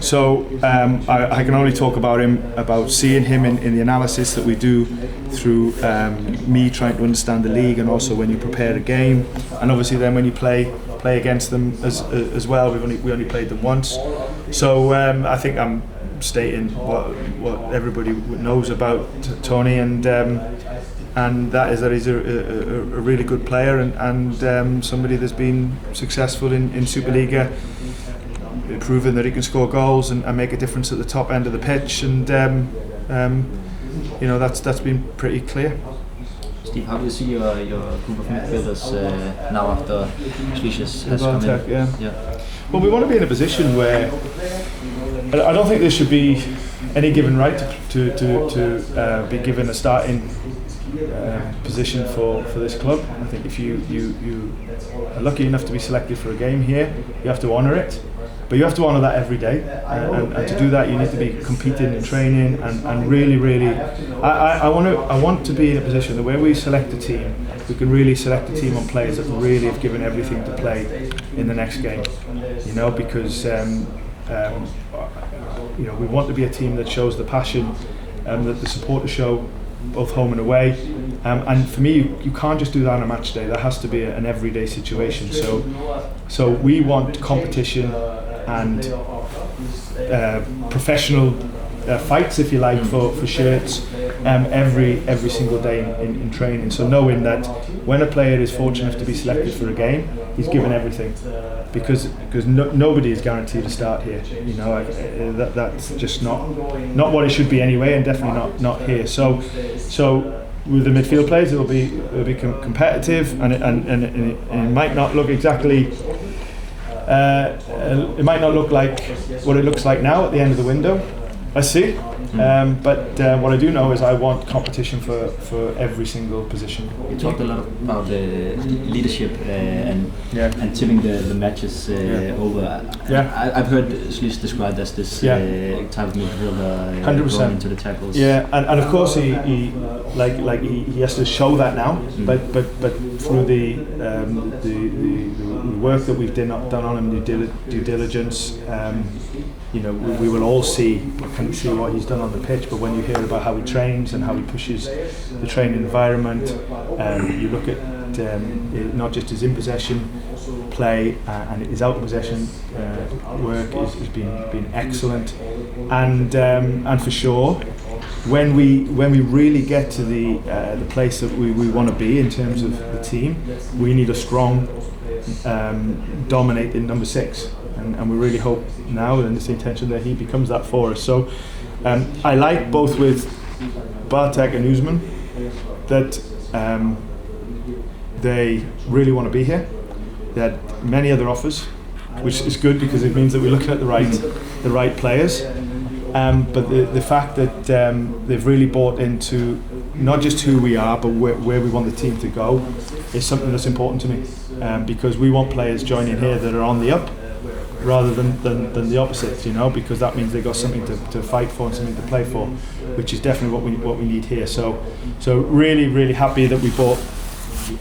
So I can only talk about him, about seeing him in the analysis that we do through me trying to understand the league, and also when you prepare a game, and obviously then when you play against them as well. We only played them once, so I think I'm stating what everybody knows about Tony, and that is that he's a really good player, and somebody that's been successful in Superliga, proving that he can score goals and make a difference at the top end of the pitch, and that's been pretty clear. Steve, how do you see your group of midfielders now after Schmedes has come in? Yeah. Well, we want to be in a position where I don't think there should be any given right to be given a starting position for this club. I think if you are lucky enough to be selected for a game here, you have to honour it. But you have to honour that every day, and to do that you need to be competing and training and really. I want to be in a position that where we select a team, we can really select a team on players that really have given everything to play in the next game. You know, because you know, we want to be a team that shows the passion that the supporters show, both home and away. And for me, you can't just do that on a match day. That has to be an everyday situation. So we want competition and professional fights, if you like, for shirts every single day in training. So knowing that when a player is fortunate enough to be selected for a game, he's given everything, because nobody is guaranteed to start here. You know, that's just not what it should be anyway, and definitely not here. So with the midfield players, it'll be competitive, and it might not look exactly. It might not look like what it looks like now at the end of the window. I see. But what I do know is I want competition for every single position. You talked a lot about the leadership and tipping the matches over. I've heard Schmedes described as this type of midfielder going into the tackles. Yeah, and of course he has to show that now. But through the work that we've done on him, due diligence. You know, we will all see what he's done on the pitch, but when you hear about how he trains and how he pushes the training environment, you look at not just his in possession play and his out of possession work has been excellent, and for sure, when we really get to the place that we want to be in terms of the team, we need a strong, dominating number 6. And we really hope now, and it's the intention that he becomes that for us. So I like both with Bartek and Usman that they really want to be here. They had many other offers, which is good because it means that we're looking at the right players. But the fact that they've really bought into not just who we are, but where we want the team to go is something that's important to me. Because we want players joining here that are on the up, rather than the opposite, you know, because that means they've got something to fight for and something to play for, which is definitely what we need here. So really happy that we bought.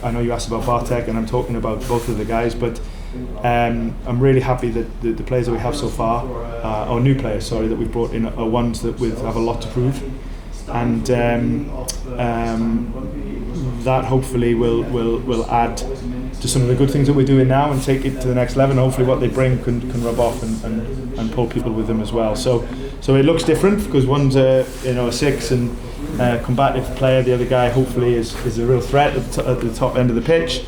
I know you asked about Bartek, and I'm talking about both of the guys, but I'm really happy that the players that we have so far, or new players, sorry, that we've brought in are ones that have a lot to prove, and that hopefully will add to some of the good things that we're doing now and take it to the next level. And hopefully what they bring can rub off and pull people with them as well. So it looks different because one's a 6 and combative player. The other guy hopefully is a real threat at the top end of the pitch.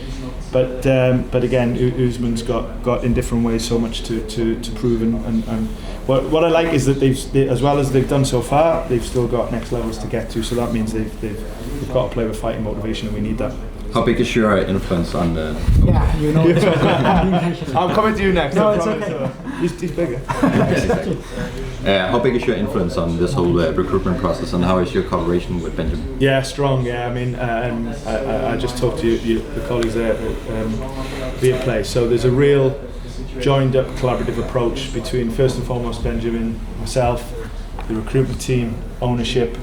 But again, Usman's got in different ways so much to prove, and what I like is that they, as well as they've done so far, they've still got next levels to get to. So that means they've got to play with fighting motivation, and we need that. How big is your influence on the... Yeah, you know. I'm coming to you next. No, it's okay. He's bigger. How big is your influence on this whole recruitment process, and how is your collaboration with Benjamin? Yeah, strong. Yeah, I mean, I just talked to the colleagues there via play. So there's a real joined up collaborative approach between, first and foremost, Benjamin, myself, the recruitment team, ownership,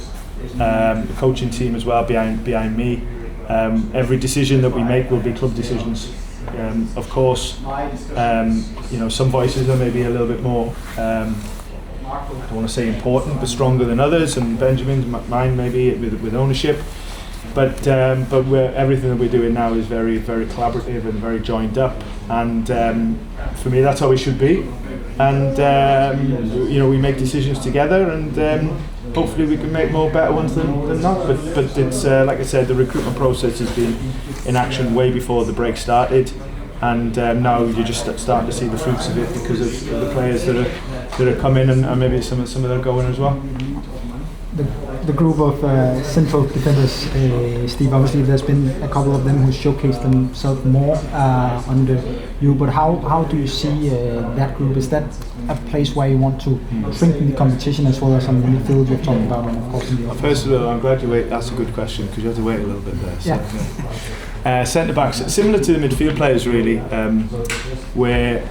the coaching team as well behind me. Every decision that we make will be club decisions. Of course, some voices are maybe a little bit more, I don't want to say important, but stronger than others, and Benjamin's, mine maybe with ownership. But everything that we're doing now is very, very collaborative and very joined up, and for me that's how we should be. And we make decisions together, and hopefully we can make more better ones than not. But it's like I said, the recruitment process has been in action way before the break started, and now you're just starting to see the fruits of it because of the players that are coming, and maybe some of them going as well. The the group of central defenders, Steve, obviously there's been a couple of them who showcased themselves more under you, but how do you see that group? Is that a place where you want to strengthen the competition as well as on the midfield you've talked about, and of course in the First of all, I'm glad you wait. That's a good question because you have to wait a little bit there. So, yeah. Centre backs, similar to the midfield players, really. Where,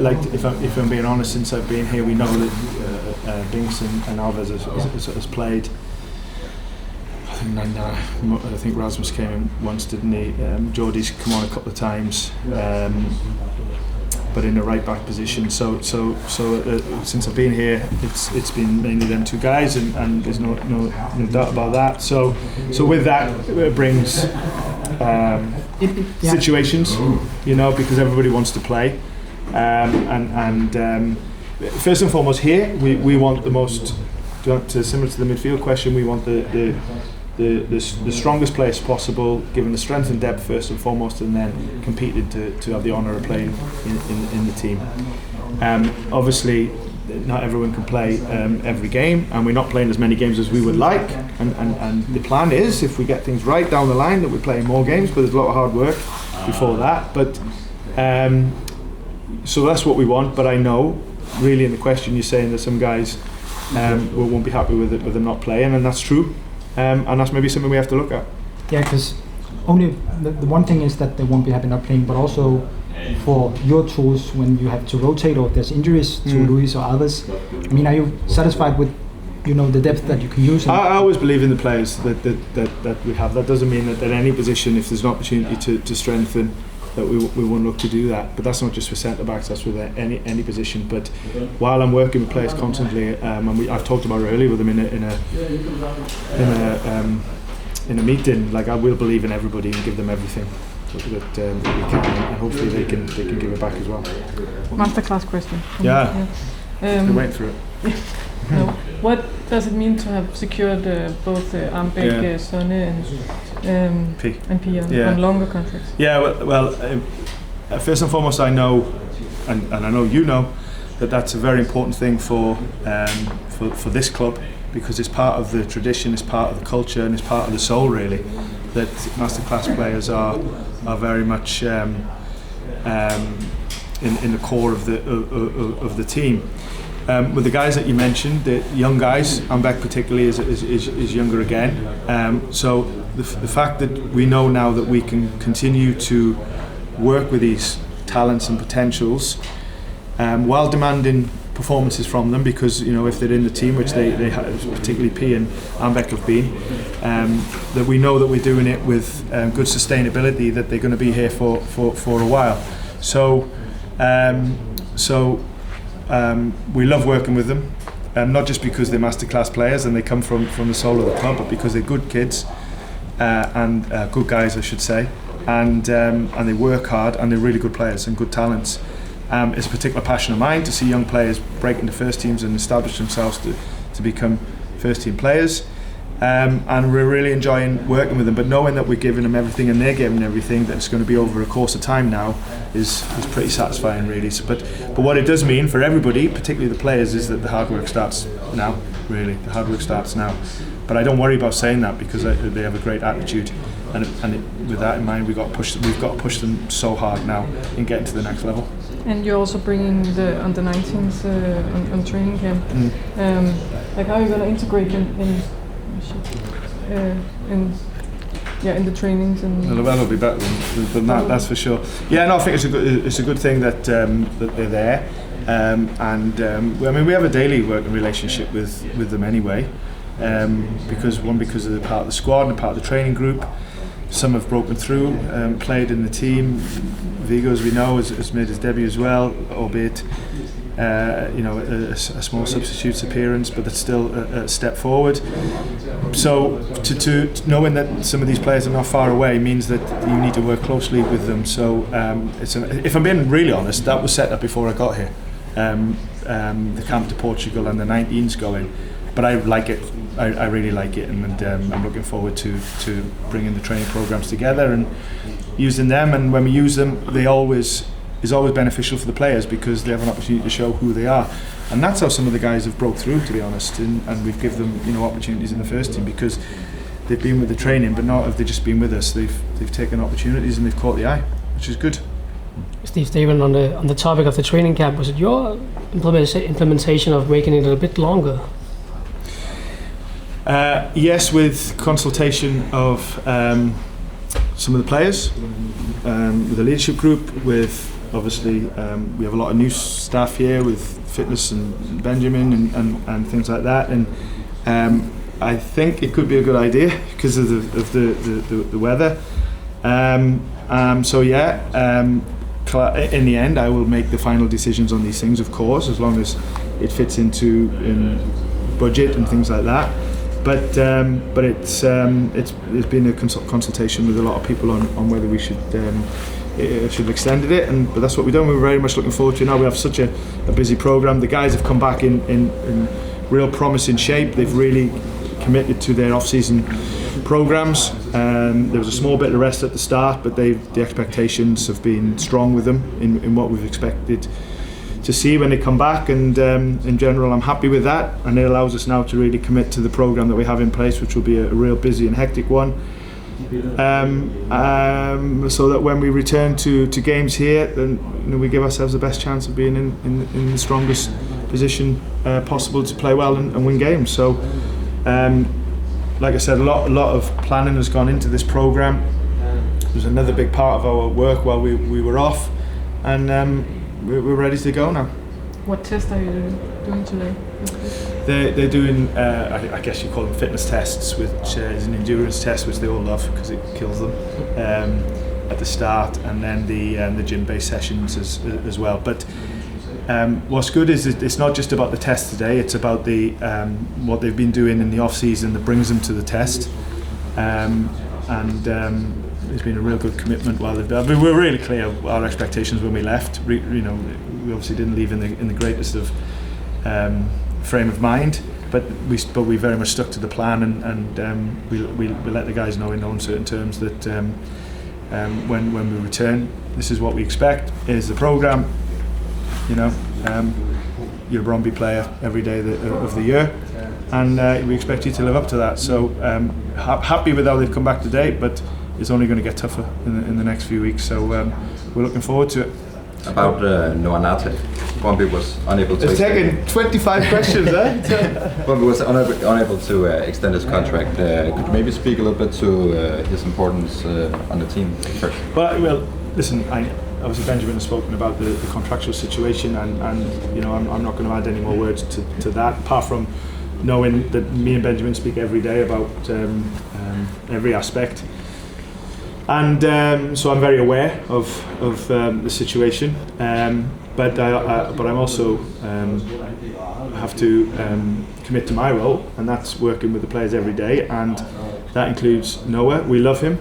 like if I'm being honest, since I've been here, we know that Binks and Alves has played. I think Rasmus came in once, didn't he? Jordy's come on a couple of times, but in a right back position. So since I've been here, it's been mainly them two guys, and there's no doubt about that. So with that, it brings situations, because everybody wants to play, and first and foremost here, we want the most. Similar to the midfield question, we want the strongest players possible, given the strength and depth first and foremost, and then competed to have the honour of playing in the team. Obviously, not everyone can play every game, and we're not playing as many games as we would like. And the plan is, if we get things right down the line, that we're playing more games. But there's a lot of hard work before that. But so that's what we want. But I know, really, in the question you're saying that some guys won't be happy with them not playing, and that's true. And that's maybe something we have to look at. Yeah, because only the one thing is that they won't be happy not playing, but also for your tools when you have to rotate or if there's injuries to Luis or others. I mean, are you satisfied with the depth that you can use? I always believe in the players that we have. That doesn't mean that at any position, if there's an opportunity to strengthen, that we won't look to do that. But that's not just for centre backs, that's with any position. But while I'm working with players constantly, and I've talked about it earlier with them in a meeting, like I will believe in everybody and give them everything that we can, and hopefully they can give it back as well. Masterclass question. Yeah. We're waiting for it. No. What does it mean to have secured both Armbæk, Sonne and P on longer contracts? Yeah, well, first and foremost, I know, and I know you know, that that's a very important thing for this club, because it's part of the tradition, it's part of the culture, and it's part of the soul, really. That masterclass players are very much in the core of the team. With the guys that you mentioned, the young guys, Armbæk particularly is younger again. So the fact that we know now that we can continue to work with these talents and potentials, while demanding performances from them, because if they're in the team, which they particularly P and Armbæk have been, that we know that we're doing it with good sustainability, that they're going to be here for a while. So we love working with them, not just because they're masterclass players and they come from the soul of the club, but because they're good kids and good guys, I should say, and they work hard, and they're really good players and good talents. It's a particular passion of mine to see young players break into first teams and establish themselves to become first team players. And we're really enjoying working with them, but knowing that we're giving them everything and they're giving everything, that it's going to be over a course of time now is pretty satisfying, really. So, but what it does mean for everybody, particularly the players, is that the hard work starts now, really. The hard work starts now. But I don't worry about saying that, because they have a great attitude, and with that in mind, we've got to push them so hard now in getting to the next level. And you're also bringing the under-19s on training camp. How are you going to integrate them in the trainings? Well, that'll be better than that, that's for sure. Yeah, no, I think it's a good thing that they're there, I mean, we have a daily working relationship with them anyway, because of the part of the squad and part of the training group. Some have broken through, played in the team. Vigo, as we know, has made his debut as well, albeit a small substitute's appearance, but it's still a step forward. So to knowing that some of these players are not far away means that you need to work closely with them. So if I'm being really honest, that was set up before I got here. The camp to Portugal and the 19s going, but I like it. I really like it, and I'm looking forward to bringing the training programs together and using them. And when we use them, they always is always beneficial for the players because they have an opportunity to show who they are. And that's how some of the guys have broke through, to be honest, and we've given them, you know, opportunities in the first team because they've been with the training, but not have they just been with us. They've taken opportunities and they've caught the eye, which is good. Steven, on the topic of the training camp, was it your implementation of making it a bit longer? Yes, with consultation of some of the players, with the leadership group, with obviously we have a lot of new staff here with fitness and Benjamin and things like that, and I think it could be a good idea because of the weather. So yeah, in the end I will make the final decisions on these things, of course, as long as it fits into budget and things like that. But it's been a consultation with a lot of people on whether we should have extended it, but that's what we've done. We're very much looking forward to it now. We have such a busy program. The guys have come back in real promising shape. They've really committed to their off-season programs. There was a small bit of rest at the start, but the expectations have been strong with them in what we've expected to see when they come back, and in general I'm happy with that, and it allows us now to really commit to the program that we have in place, which will be a real busy and hectic one, so that when we return to games here, then we give ourselves the best chance of being in the strongest position possible to play well and win games. So like I said, a lot of planning has gone into this program. It was another big part of our work while we were off, and we're ready to go now. What test are you doing today? They're doing, I guess you call them fitness tests, which is an endurance test, which they all love because it kills them at the start, and then the gym-based sessions as well. But what's good is it's not just about the test today; it's about the what they've been doing in the off-season that brings them to the test, It's been a real good commitment while they've been. I mean, we're really clear our expectations when we left. We obviously didn't leave in the greatest of frame of mind, but we very much stuck to the plan, and we let the guys know in no uncertain terms that when we return, this is what we expect. Here's the program. You're a Brøndby player every day of the year, and we expect you to live up to that. So happy with how they've come back today, but it's only going to get tougher in the next few weeks, so we're looking forward to it. About Noah Nate, Brøndby was unable to... It's taken 25 questions, eh? Brøndby was unable to extend his contract. Could you maybe speak a little bit to his importance on the team first? Well, listen, obviously Benjamin has spoken about the contractual situation, and I'm not going to add any more words to that, apart from knowing that me and Benjamin speak every day about every aspect. And so I'm very aware of the situation, but I'm also have to commit to my role, and that's working with the players every day, and that includes Noah. We love him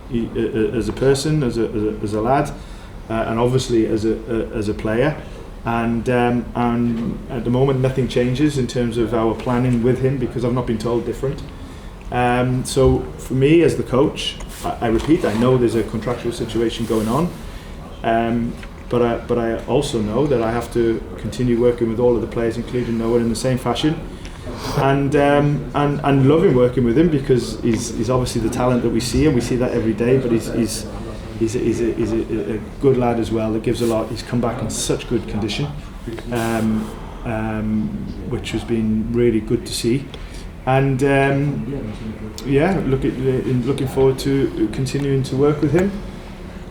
as a person, as a lad, and obviously as a player. And at the moment, nothing changes in terms of our planning with him because I've not been told different. So for me as the coach, I repeat, I know there's a contractual situation going on, but I also know that I have to continue working with all of the players, including Noah, in the same fashion, and loving working with him because he's obviously the talent that we see, and we see that every day. But he's a good lad as well that gives a lot. He's come back in such good condition, which has been really good to see. And looking forward to continuing to work with him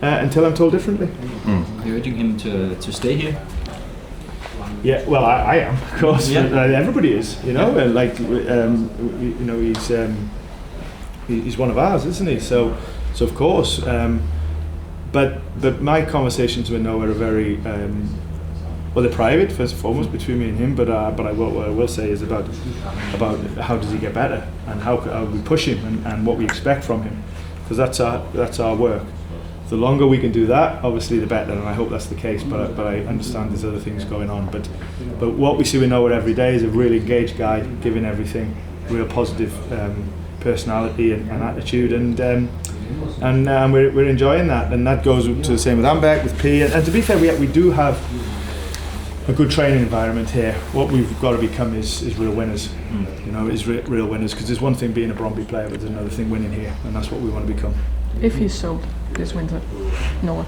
until I'm told differently. Are you urging him to stay here? Yeah, well, I am, of course. Yeah. Everybody is, he's one of ours, isn't he? So of course. But my conversations with Noah are very. Well, they're private first and foremost between me and him, but what I will say is about how does he get better and how we push him and what we expect from him, because that's our work. The longer we can do that, obviously the better, and I hope that's the case. But I understand there's other things going on. But what we see with Noah every day is a really engaged guy, giving everything, real positive personality and attitude, and and we're enjoying that, and that goes to the same with Ambeck, with P, and to be fair, we do have a good training environment here. What we've got to become is real winners, you know, real winners, because there's one thing being a Brøndby player, but there's another thing winning here, and that's what we want to become. If he's sold this winter, Noah,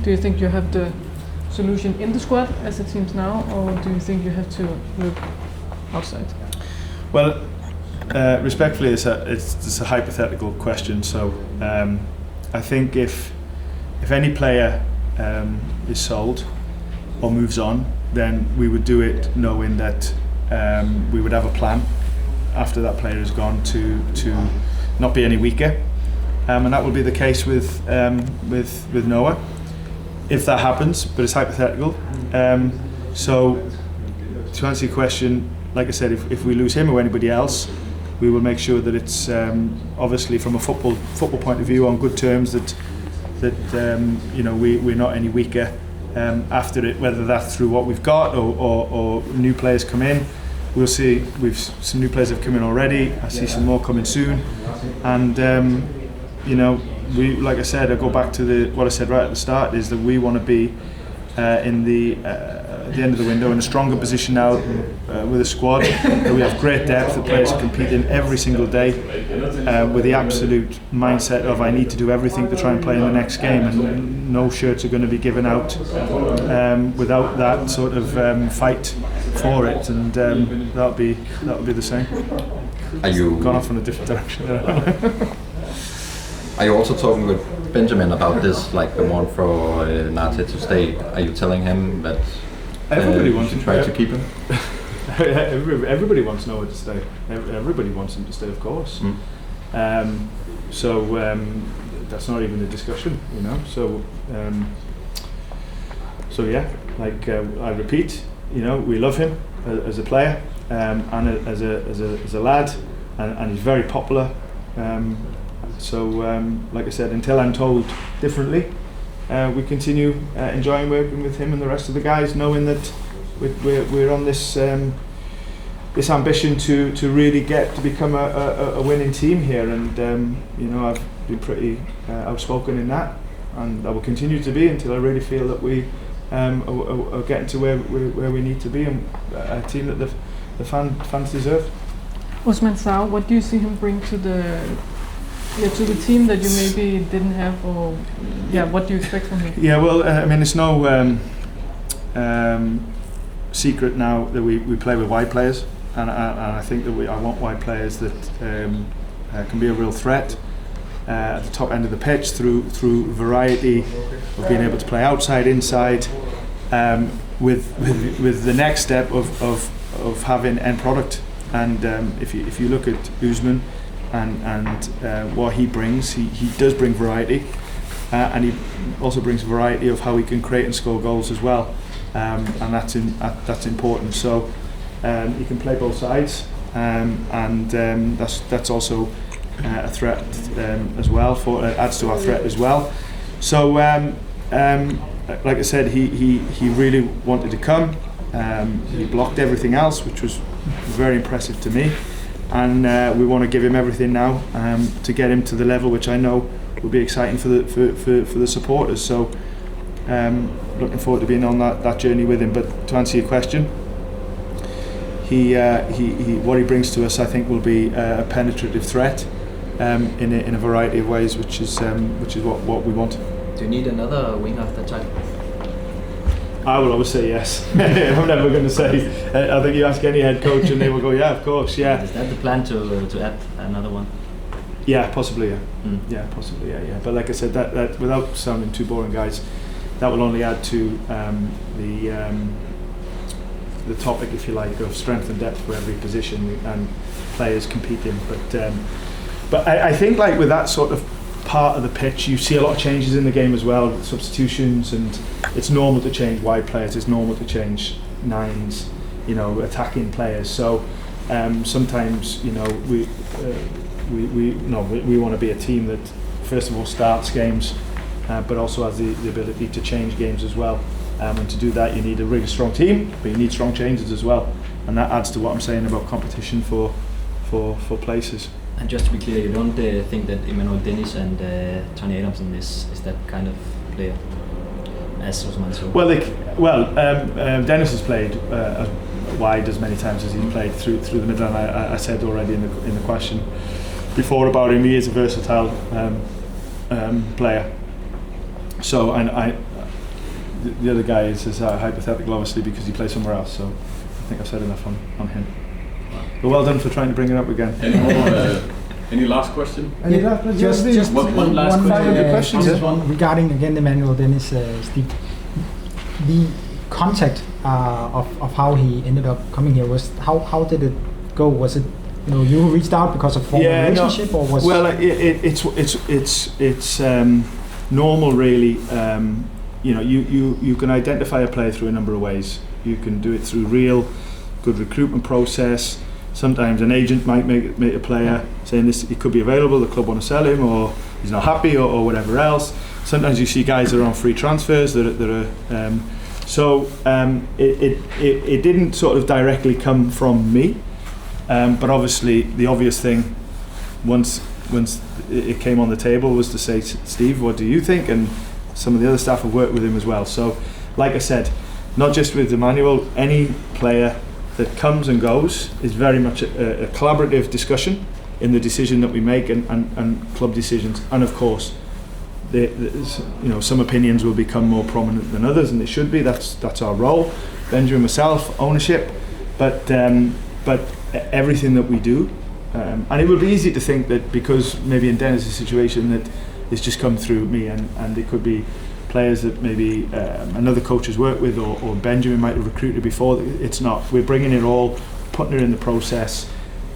do you think you have the solution in the squad as it seems now, or do you think you have to look outside? Well, respectfully, it's a hypothetical question. So I think if any player is sold or moves on, then we would do it knowing that we would have a plan after that player is gone to not be any weaker, and that will be the case with Noah. If that happens, but it's hypothetical. So to answer your question, like I said, if we lose him or anybody else, we will make sure that it's obviously from a football point of view on good terms, that you know, we're not any weaker after it, whether that's through what we've got or new players come in. We'll see. Some new players have come in already. I see some more coming soon, and you know, we, like I said, I go back to what I said right at the start, is that we want to be in at the end of the window in a stronger position now with a squad that we have great depth, the players competing every single day with the absolute mindset of I need to do everything to try and play in the next game, and no shirts are going to be given out without that sort of fight for it, and that'll be the same. Are you gone off in a different direction? Are you also talking with Benjamin about this, like the one for Nate to stay? Are you telling him that everybody wants to try to keep him? Everybody wants Noah to stay. Everybody wants him to stay, of course. So that's not even a discussion, you know. So yeah, like I repeat, you know, we love him as a player and as a lad, and he's very popular. So, like I said, until I'm told differently, we continue enjoying working with him and the rest of the guys, knowing that we're on this this ambition to really get to become a winning team here. And you know, I've been pretty outspoken in that, and I will continue to be until I really feel that we are getting to where we need to be, and a team that the fans deserve. Osman Sao, what do you see him bring to the team that you maybe didn't have, or what do you expect from him? Yeah, well, I mean, it's no secret now that we play with wide players, and I think that I want wide players that can be a real threat at the top end of the pitch through variety of being able to play outside, inside, with the next step of having end product. And if you look at Usman and what he brings, he does bring variety, and he also brings variety of how he can create and score goals as well, and that's important. So he can play both sides, and that's also a threat as well. Adds to our threat as well. So like I said, he really wanted to come. He blocked everything else, which was very impressive to me, and we want to give him everything now to get him to the level which I know will be exciting for the supporters. So looking forward to being on that journey with him. But to answer your question, he what he brings to us, I think, will be a penetrative threat in a variety of ways, which is what we want. Do you need another wing of that type? I will always say yes. I'm never going to say. I think you ask any head coach and they will go, yeah, of course, yeah. Is that the plan to add another one? Yeah, possibly, yeah. Yeah, possibly, yeah. But like I said, that without sounding too boring, guys, that will only add to the topic, if you like, of strength and depth for every position and players competing. But I think, like, with that sort of part of the pitch, you see a lot of changes in the game as well, substitutions, and it's normal to change wide players, it's normal to change nines, you know, attacking players. So sometimes, you know, we want to be a team that first of all starts games, but also has the ability to change games as well. And to do that, you need a really strong team, but you need strong changes as well, and that adds to what I'm saying about competition for for places. And just to be clear, you don't think that Emmanuel Dennis and Tony Adamson is that kind of player, as Usman saw? Dennis has played wide as many times as he's played through the middle, and I said already in the question before about him, he is a versatile player. So, and the other guy is hypothetical, obviously, because he plays somewhere else. So, I think I've said enough on him. But well done for trying to bring it up again. Any last question? Just one last question. Just one regarding again Emmanuel Dennis, Steve. The contact of how he ended up coming here was how did it go? Was it you reached out because of former relationship, or was? Well, it's normal, really. You can identify a player through a number of ways. You can do it through real good recruitment process. Sometimes an agent might make a player saying this, he could be available, the club want to sell him, or he's not happy, or whatever else. Sometimes you see guys that are on free transfers it didn't sort of directly come from me, but obviously the obvious thing once it came on the table was to say, Steve, what do you think? And some of the other staff have worked with him as well. So, like I said, not just with Emmanuel, any player that comes and goes is very much a collaborative discussion in the decision that we make and club decisions. And of course, some opinions will become more prominent than others, and they should be. That's our role. Benjamin, myself, ownership, but everything that we do. And it would be easy to think that because maybe in Dennis' situation that it's just come through me, and it could be players that maybe another coach has worked with, or Benjamin might have recruited before. It's not. We're bringing it all, putting it in the process,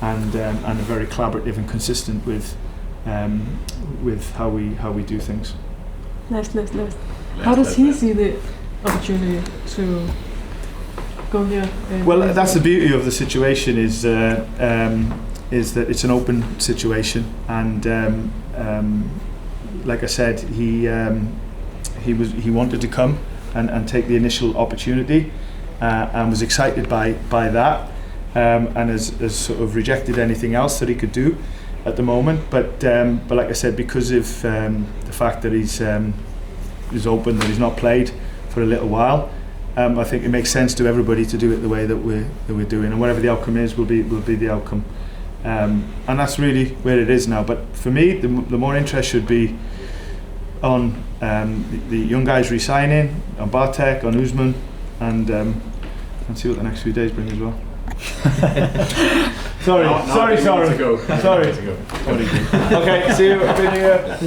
and are very collaborative and consistent with how we do things. Last. How does he see the opportunity to go here? Well, that's the beauty of the situation is that it's an open situation, and like I said, he wanted to come and take the initial opportunity, and was excited by that, and has sort of rejected anything else that he could do at the moment. But like I said, because of the fact that he's open, that he's not played for a little while, I think it makes sense to everybody to do it the way that we're doing, and whatever the outcome is will be the outcome. And that's really where it is now. But for me, the more interest should be on the young guys re-signing, on Bartek, on Usman, and see what the next few days bring as well. Sorry. To go. Okay, see you. Happy New Year.